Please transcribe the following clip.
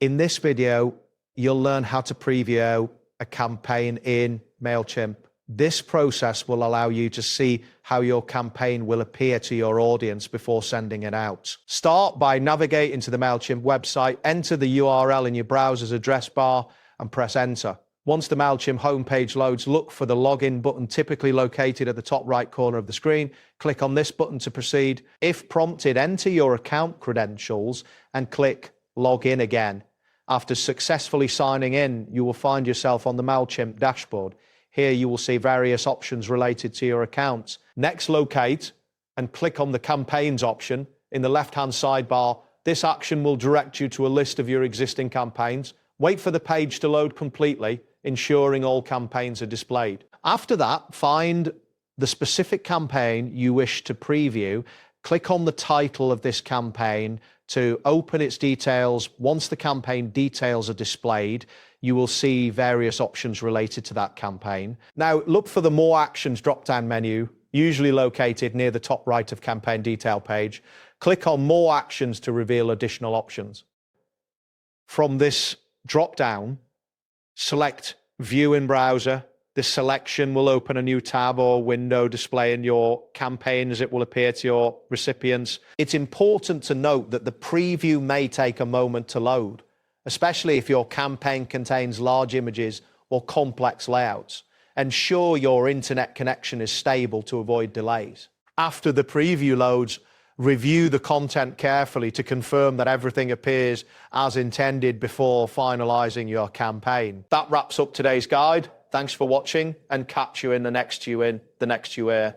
In this video, you'll learn how to preview a campaign in Mailchimp. This process will allow you to see how your campaign will appear to your audience before sending it out. Start by navigating to the Mailchimp website, enter the URL in your browser's address bar and press enter. Once the Mailchimp homepage loads, look for the login button typically located at the top right corner of the screen. Click on this button to proceed. If prompted, enter your account credentials and click login again. After successfully signing in, you will find yourself on the Mailchimp dashboard. Here you will see various options related to your account. Next, locate and click on the campaigns option in the left-hand sidebar. This action will direct you to a list of your existing campaigns. Wait for the page to load completely, ensuring all campaigns are displayed. After that, find the specific campaign you wish to preview. Click on the title of this campaign to open its details. Once the campaign details are displayed, you will see various options related to that campaign. Now, look for the More Actions drop-down menu, usually located near the top right of campaign detail page. Click on More Actions to reveal additional options. From this drop-down, select View in Browser. This selection will open a new tab or window displaying your campaign as it will appear to your recipients. It's important to note that the preview may take a moment to load, especially if your campaign contains large images or complex layouts. Ensure your internet connection is stable to avoid delays. After the preview loads, review the content carefully to confirm that everything appears as intended before finalizing your campaign. That wraps up today's guide. Thanks for watching, and catch you in the next you in, the next you hear.